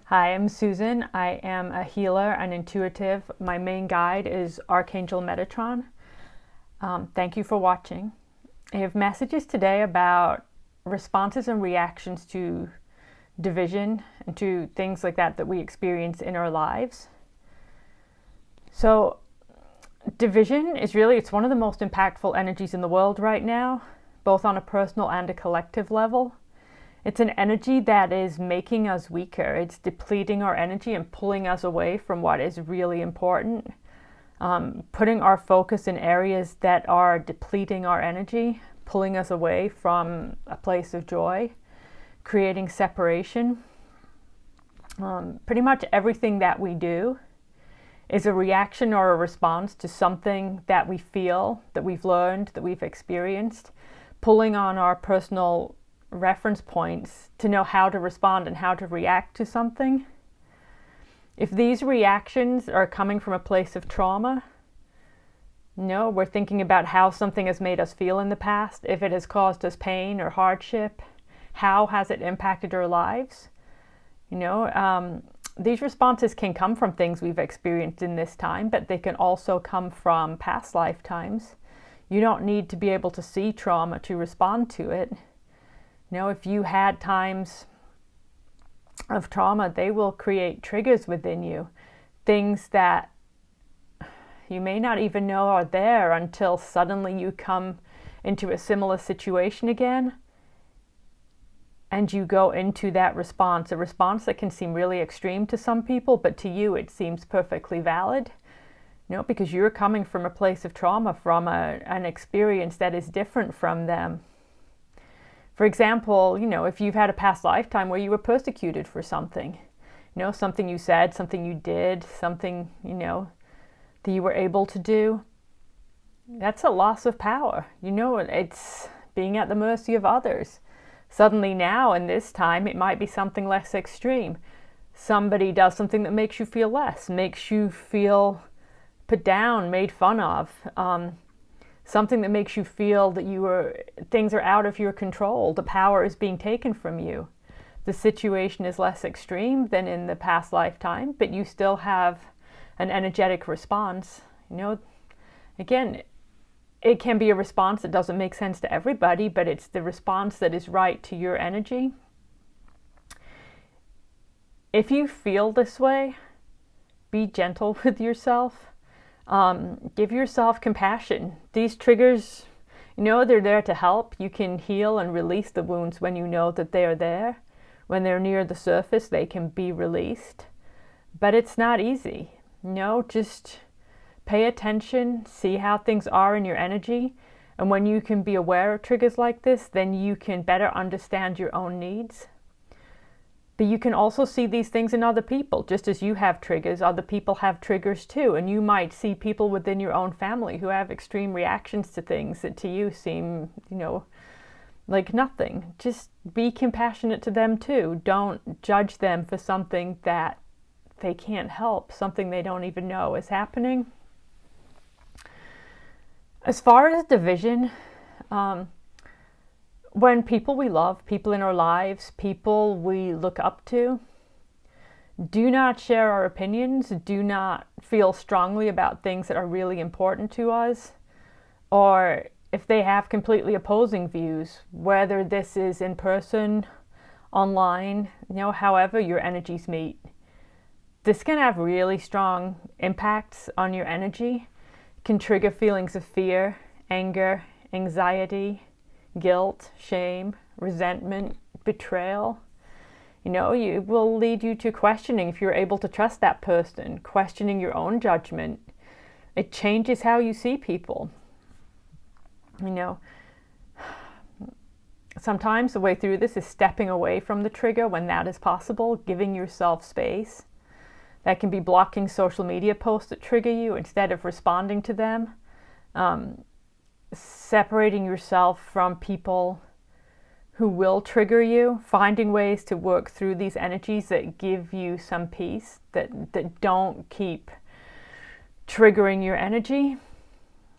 Hi, I'm Susan. I am a healer and intuitive. My main guide is Archangel Metatron. Thank you for watching. I have messages today about responses and reactions to division and to things like that we experience in our lives. So division is it's one of the most impactful energies in the world right now, both on a personal and a collective level. It's an energy that is making us weaker. It's depleting our energy and pulling us away from what is really important. Putting our focus in areas that are depleting our energy, pulling us away from a place of joy, creating separation. Pretty much everything that we do is a reaction or a response to something that we feel, that we've learned, that we've experienced, pulling on our personal reference points to know how to respond and how to react to something. If these reactions are coming from a place of trauma, we're thinking about how something has made us feel in the past, if it has caused us pain or hardship, how has it impacted our lives? These responses can come from things we've experienced in this time, but they can also come from past lifetimes. You don't need to be able to see trauma to respond to it. If you had times of trauma, they will create triggers within you, things that you may not even know are there until suddenly you come into a similar situation again and you go into that response, a response that can seem really extreme to some people, but to you it seems perfectly valid. Because you're coming from a place of trauma, from an experience that is different from them. For example, if you've had a past lifetime where you were persecuted for something, something you said, something you did, something, that you were able to do, that's a loss of power. It's being at the mercy of others. Suddenly now, in this time, it might be something less extreme. Somebody does something that makes you feel less, makes you feel put down, made fun of. Something that makes you feel that things are out of your control. The power is being taken from you. The situation is less extreme than in the past lifetime, but you still have an energetic response. Again, it can be a response that doesn't make sense to everybody, but it's the response that is right to your energy. If you feel this way, be gentle with yourself. Give yourself compassion. These triggers, they're there to help. You can heal and release the wounds when you know that they are there. When they're near the surface, they can be released. But it's not easy. Just pay attention, see how things are in your energy. And when you can be aware of triggers like this, then you can better understand your own needs. But you can also see these things in other people. Just as you have triggers, other people have triggers too. And you might see people within your own family who have extreme reactions to things that to you seem, like nothing. Just be compassionate to them too. Don't judge them for something that they can't help, something they don't even know is happening. As far as division, when people we love, people in our lives, people we look up to, do not share our opinions, do not feel strongly about things that are really important to us, or if they have completely opposing views, whether this is in person, online, however your energies meet, this can have really strong impacts on your energy. It can trigger feelings of fear, anger, anxiety, guilt, shame, resentment, betrayal. It will lead you to questioning if you're able to trust that person, questioning your own judgment. It changes how you see people. Sometimes the way through this is stepping away from the trigger when that is possible, giving yourself space. That can be blocking social media posts that trigger you instead of responding to them. Separating yourself from people who will trigger you, finding ways to work through these energies that give you some peace, that don't keep triggering your energy.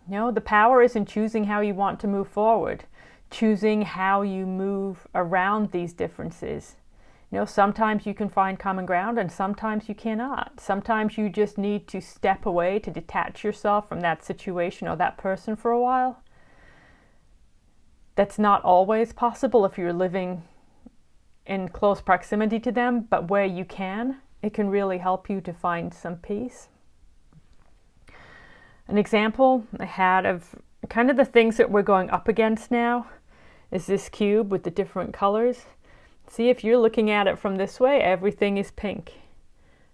The power is in choosing how you want to move forward, choosing how you move around these differences. You know, sometimes you can find common ground and sometimes you cannot. Sometimes you just need to step away to detach yourself from that situation or that person for a while. That's not always possible if you're living in close proximity to them, but where you can, it can really help you to find some peace. An example I had of kind of the things that we're going up against now is this cube with the different colors. See, if you're looking at it from this way, everything is pink.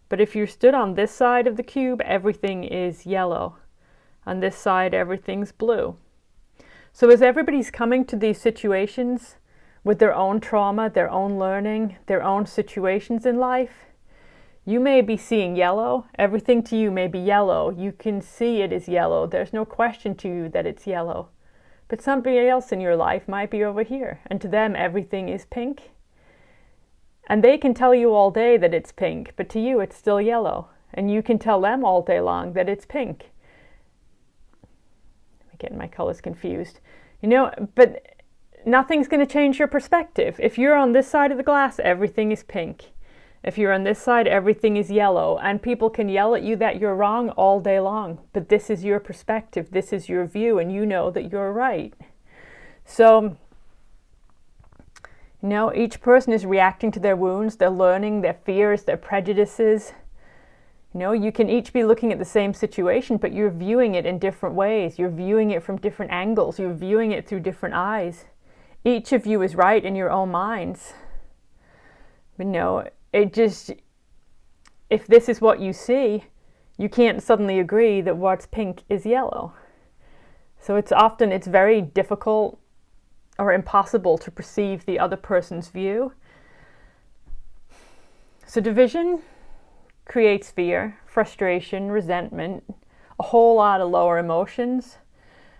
But if you're stood on this side of the cube, everything is yellow. On this side, everything's blue. So as everybody's coming to these situations with their own trauma, their own learning, their own situations in life, you may be seeing yellow. Everything to you may be yellow. You can see it is yellow. There's no question to you that it's yellow. But somebody else in your life might be over here, and to them everything is pink. And they can tell you all day that it's pink, but to you it's still yellow. And you can tell them all day long that it's pink. I'm getting my colors confused. You know, but nothing's going to change your perspective. If you're on this side of the glass, everything is pink. If you're on this side, everything is yellow. And people can yell at you that you're wrong all day long. But this is your perspective. This is your view. And you know that you're right. So, you know, each person is reacting to their wounds, their learning, their fears, their prejudices. You know, you can each be looking at the same situation, but you're viewing it in different ways. You're viewing it from different angles. You're viewing it through different eyes. Each of you is right in your own minds. But no, it just, if this is what you see, you can't suddenly agree that what's pink is yellow. So it's very difficult or impossible to perceive the other person's view. So division creates fear, frustration, resentment, a whole lot of lower emotions.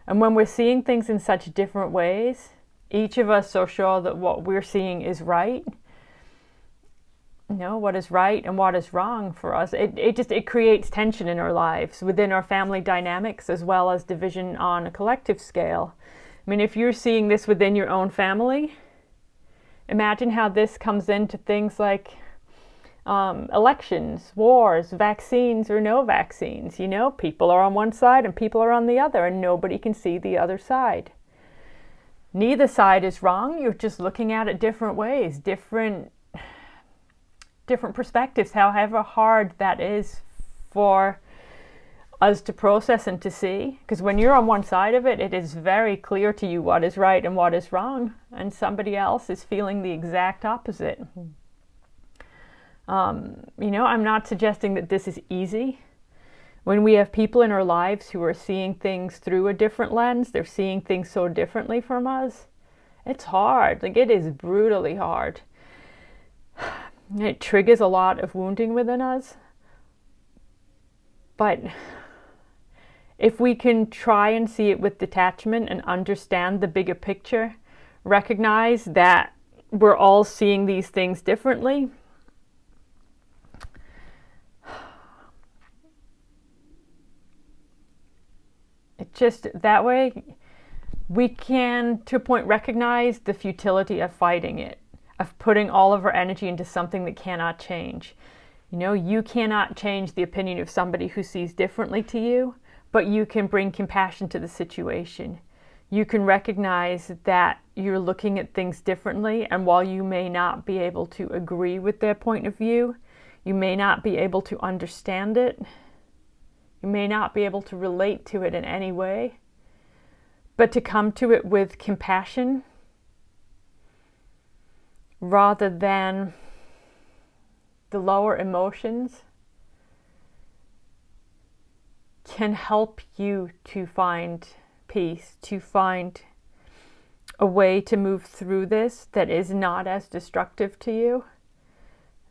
And when we're seeing things in such different ways, each of us so sure that what we're seeing is right, you know, what is right and what is wrong for us, it creates tension in our lives, within our family dynamics, as well as division on a collective scale. I mean, if you're seeing this within your own family, imagine how this comes into things like elections, wars, vaccines or no vaccines. You know, people are on one side and people are on the other, and nobody can see the other side. Neither side is wrong. You're just looking at it different ways, different perspectives, however hard that is for us to process and to see. Because when you're on one side of it, it is very clear to you what is right and what is wrong, and somebody else is feeling the exact opposite. You know, I'm not suggesting that this is easy. When we have people in our lives who are seeing things through a different lens, they're seeing things so differently from us, it's hard. Like, it is brutally hard. It triggers a lot of wounding within us. But if we can try and see it with detachment and understand the bigger picture, recognize that we're all seeing these things differently, it just, that way, we can, to a point, recognize the futility of fighting it, of putting all of our energy into something that cannot change. You know, you cannot change the opinion of somebody who sees differently to you, but you can bring compassion to the situation. You can recognize that you're looking at things differently, and while you may not be able to agree with their point of view, you may not be able to understand it, you may not be able to relate to it in any way, but to come to it with compassion rather than the lower emotions can help you to find peace, to find a way to move through this that is not as destructive to you,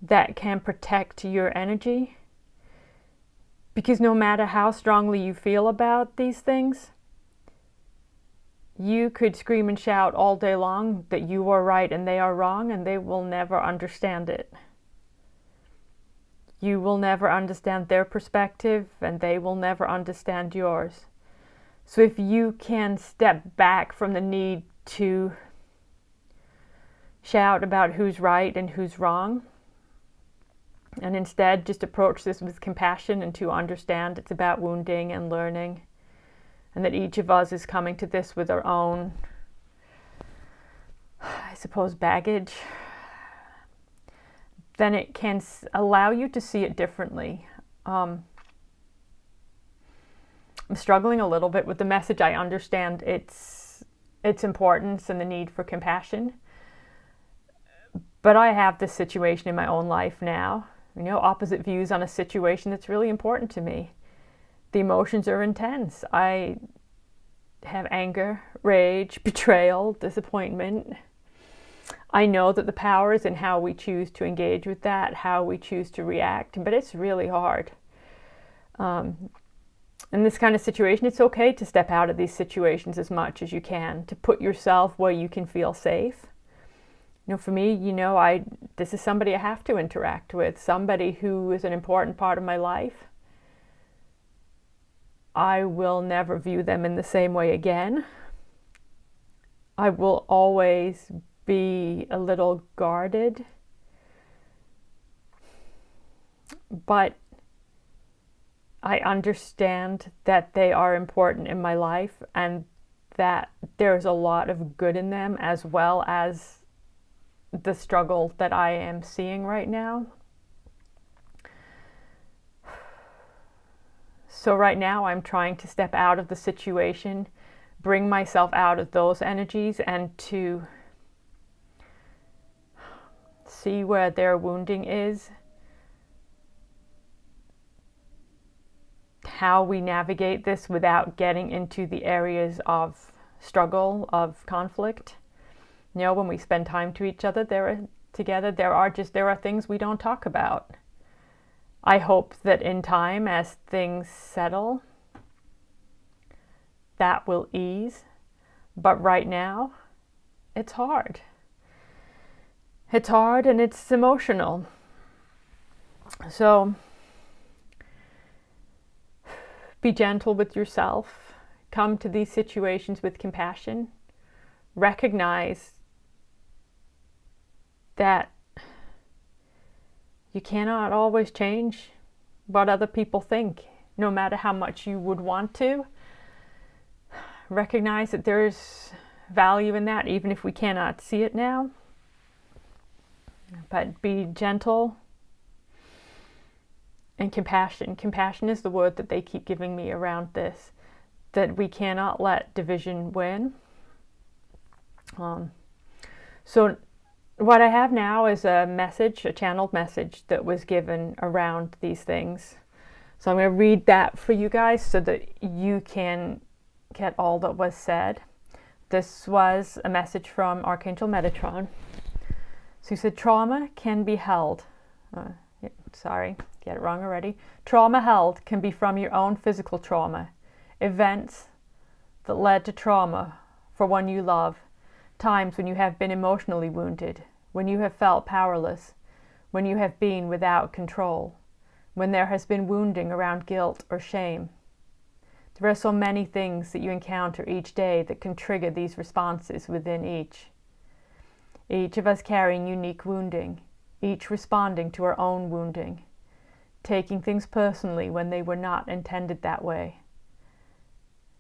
that can protect your energy. Because no matter how strongly you feel about these things, you could scream and shout all day long that you are right and they are wrong, and they will never understand it. You will never understand their perspective, and they will never understand yours. So if you can step back from the need to shout about who's right and who's wrong, and instead just approach this with compassion and to understand it's about wounding and learning, and that each of us is coming to this with our own, I suppose, baggage, then it can allow you to see it differently. I'm struggling a little bit with the message. I understand its importance and the need for compassion, but I have this situation in my own life now, opposite views on a situation that's really important to me. The emotions are intense. I have anger, rage, betrayal, disappointment. I know that the power is in how we choose to engage with that, how we choose to react, but it's really hard. In this kind of situation, it's okay to step out of these situations as much as you can, to put yourself where you can feel safe. For me, this is somebody I have to interact with, somebody who is an important part of my life. I will never view them in the same way again. I will always be a little guarded, but I understand that they are important in my life and that there's a lot of good in them, as well as the struggle that I am seeing right now. So right now I'm trying to step out of the situation, bring myself out of those energies, and to see where their wounding is, how we navigate this without getting into the areas of struggle, of conflict. When we spend time together, there are things we don't talk about. I hope that in time, as things settle, that will ease. But right now, it's hard. It's hard and it's emotional. So be gentle with yourself. Come to these situations with compassion. Recognize that you cannot always change what other people think, no matter how much you would want to. Recognize that there's value in that, even if we cannot see it now. But be gentle and compassion. Compassion is the word that they keep giving me around this, that we cannot let division win. So what I have now is a channeled message that was given around these things. So I'm going to read that for you guys so that you can get all that was said. This was a message from Archangel Metatron. So he said, trauma can be held. Get it wrong already. Trauma held can be from your own physical trauma, events that led to trauma for one you love, times when you have been emotionally wounded, when you have felt powerless, when you have been without control, when there has been wounding around guilt or shame. There are so many things that you encounter each day that can trigger these responses within each. Each of us carrying unique wounding, each responding to our own wounding, taking things personally when they were not intended that way,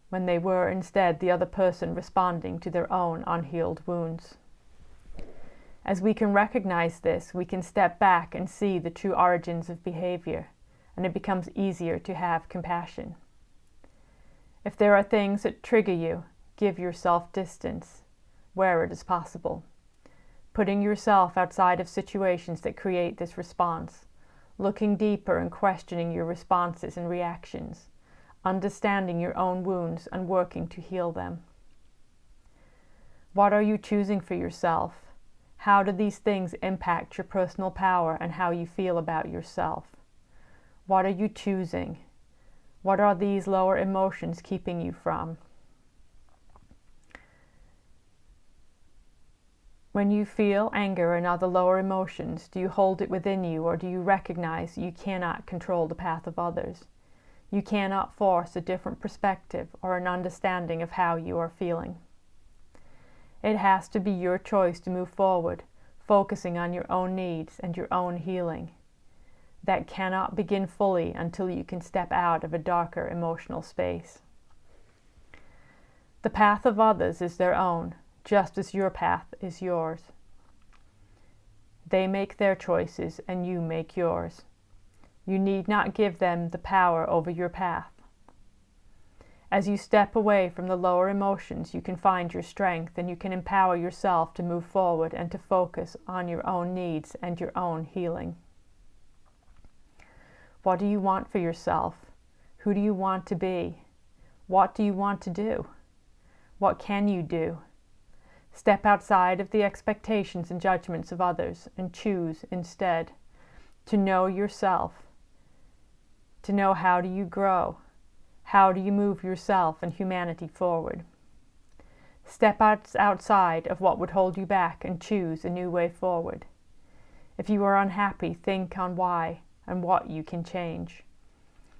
when they were instead the other person responding to their own unhealed wounds. As we can recognize this, we can step back and see the true origins of behavior, and it becomes easier to have compassion. If there are things that trigger you, give yourself distance where it is possible, putting yourself outside of situations that create this response, looking deeper and questioning your responses and reactions, understanding your own wounds and working to heal them. What are you choosing for yourself? How do these things impact your personal power and how you feel about yourself? What are you choosing? What are these lower emotions keeping you from? When you feel anger and other lower emotions, do you hold it within you, or do you recognize you cannot control the path of others? You cannot force a different perspective or an understanding of how you are feeling. It has to be your choice to move forward, focusing on your own needs and your own healing. That cannot begin fully until you can step out of a darker emotional space. The path of others is their own, just as your path is yours. They make their choices and you make yours. You need not give them the power over your path. As you step away from the lower emotions, you can find your strength and you can empower yourself to move forward and to focus on your own needs and your own healing. What do you want for yourself? Who do you want to be? What do you want to do? What can you do? Step outside of the expectations and judgments of others and choose instead to know yourself, to know how do you grow, how do you move yourself and humanity forward. Step outside of what would hold you back and choose a new way forward. If you are unhappy, think on why and what you can change,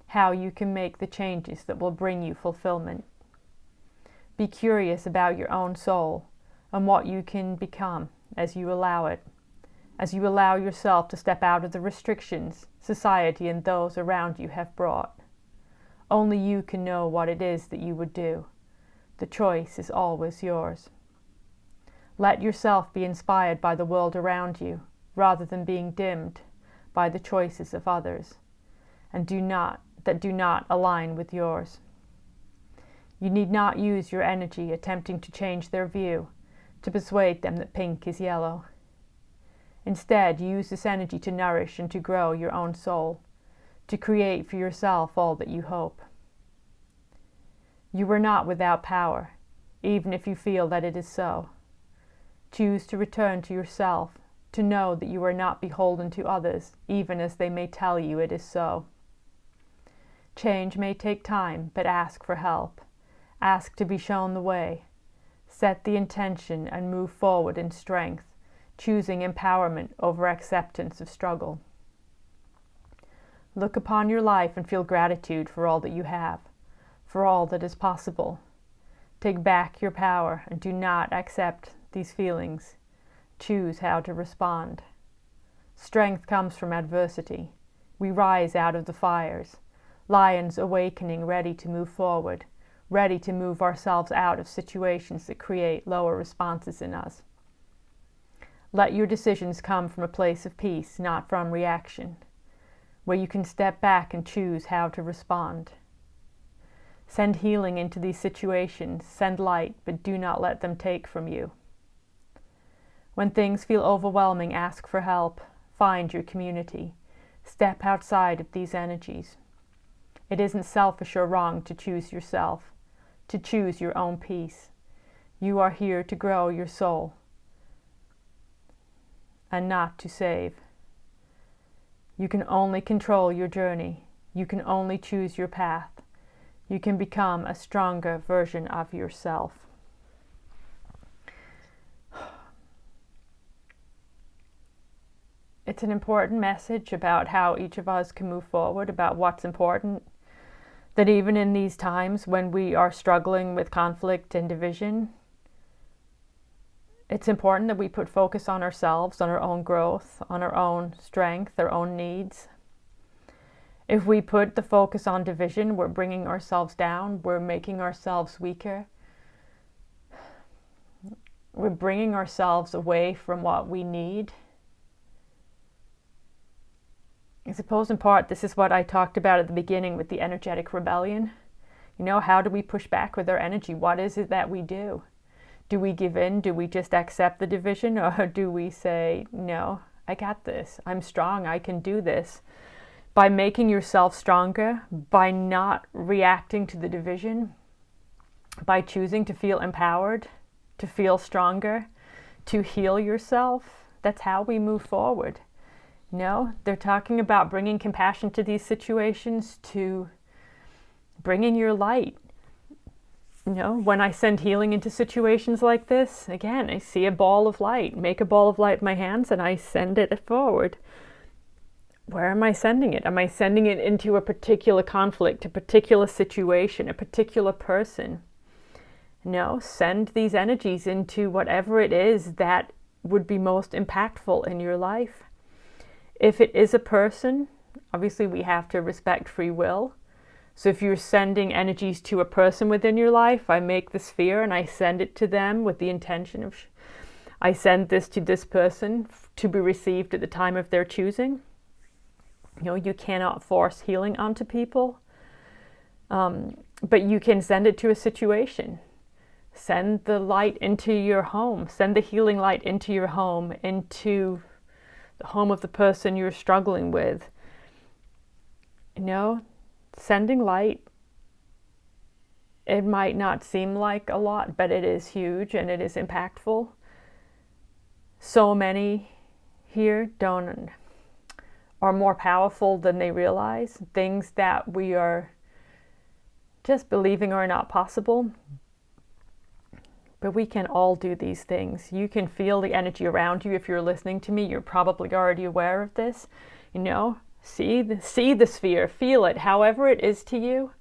how you can make the changes that will bring you fulfillment. Be curious about your own soul and what you can become as you allow it, as you allow yourself to step out of the restrictions society and those around you have brought. Only you can know what it is that you would do. The choice is always yours. Let yourself be inspired by the world around you, rather than being dimmed by the choices of others, and do not align with yours. You need not use your energy attempting to change their view, to persuade them that pink is yellow. Instead, use this energy to nourish and to grow your own soul, to create for yourself all that you hope. You are not without power, even if you feel that it is so. Choose to return to yourself, to know that you are not beholden to others, even as they may tell you it is so. Change may take time, but ask for help. Ask to be shown the way. Set the intention and move forward in strength, choosing empowerment over acceptance of struggle. Look upon your life and feel gratitude for all that you have, for all that is possible. Take back your power and do not accept these feelings. Choose how to respond. Strength comes from adversity. We rise out of the fires, lions awakening, ready to move forward, ready to move ourselves out of situations that create lower responses in us. Let your decisions come from a place of peace, not from reaction, where you can step back and choose how to respond. Send healing into these situations, send light, but do not let them take from you. When things feel overwhelming, ask for help, find your community, step outside of these energies. It isn't selfish or wrong to choose yourself, to choose your own peace. You are here to grow your soul and not to save. You can only control your journey. You can only choose your path. You can become a stronger version of yourself. It's an important message about how each of us can move forward, about what's important. That even in these times when we are struggling with conflict and division, it's important that we put focus on ourselves, on our own growth, on our own strength, our own needs. If we put the focus on division, we're bringing ourselves down, we're making ourselves weaker. We're bringing ourselves away from what we need. I suppose in part this is what I talked about at the beginning with the energetic rebellion. You know, how do we push back with our energy? What is it that we do? Do we give in? Do we just accept the division? Or do we say, no, I got this. I'm strong. I can do this. By making yourself stronger, by not reacting to the division, by choosing to feel empowered, to feel stronger, to heal yourself, that's how we move forward. No, they're talking about bringing compassion to these situations, to bringing your light. You know, when I send healing into situations like this, again, I see a ball of light, make a ball of light in my hands, and I send it forward. Where am I sending it? Am I sending it into a particular conflict, a particular situation, a particular person? No, send these energies into whatever it is that would be most impactful in your life. If it is a person, obviously we have to respect free will. So if you're sending energies to a person within your life, I make the sphere and I send it to them with the intention of, I send this to this person to be received at the time of their choosing. You know, you cannot force healing onto people, but you can send it to a situation. Send the light into your home. Send the healing light into your home, into the home of the person you're struggling with. You know, sending light, it might not seem like a lot, but it is huge and it is impactful. So many here are more powerful than they realize. Things that we are just believing are not possible. But we can all do these things. You can feel the energy around you. If you're listening to me, you're probably already aware of this. You know, see the sphere, feel it, however it is to you,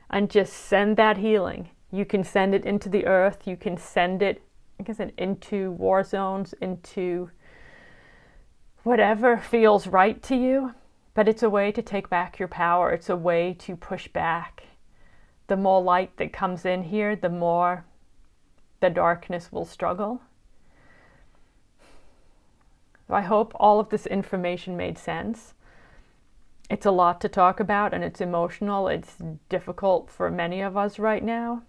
and just send that healing. You can send it into the earth. You can send it, like I said, into war zones, into whatever feels right to you. But it's a way to take back your power. It's a way to push back. The more light that comes in here, the more the darkness will struggle. I hope all of this information made sense. It's a lot to talk about and it's emotional. It's difficult for many of us right now.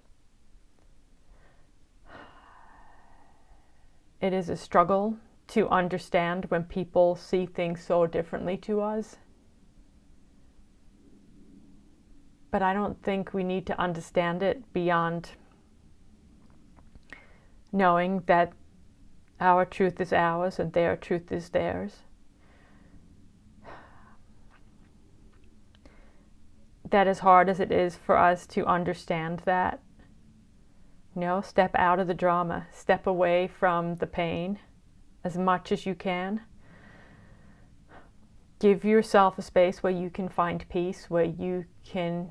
It is a struggle to understand when people see things so differently to us. But I don't think we need to understand it beyond knowing that our truth is ours and their truth is theirs. That as hard as it is for us to understand that, you know, step out of the drama, step away from the pain as much as you can. Give yourself a space where you can find peace, where you can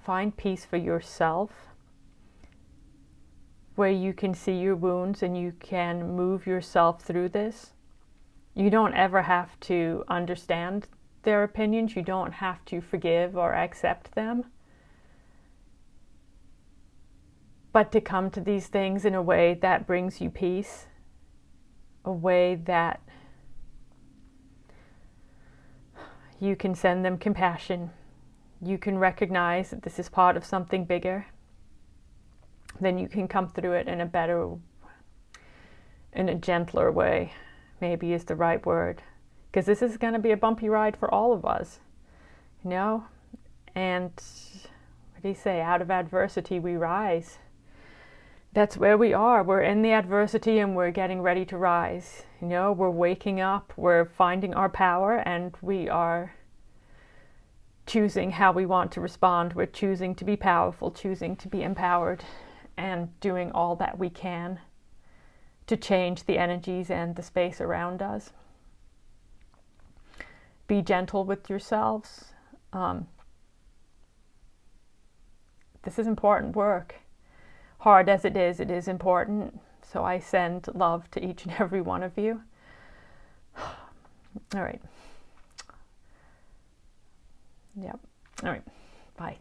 find peace for yourself, where you can see your wounds and you can move yourself through this. You don't ever have to understand their opinions. You don't have to forgive or accept them. But to come to these things in a way that brings you peace, a way that you can send them compassion. You can recognize that this is part of something bigger. Then you can come through it in a better, in a gentler way, maybe is the right word. Because this is going to be a bumpy ride for all of us, you know? And what do you say? Out of adversity we rise. That's where we are. We're in the adversity and we're getting ready to rise. You know, we're waking up, we're finding our power, and we are choosing how we want to respond. We're choosing to be powerful, choosing to be empowered, and doing all that we can to change the energies and the space around us. Be gentle with yourselves. This is important work. Hard as it is important. So I send love to each and every one of you. All right. Yep. All right. Bye.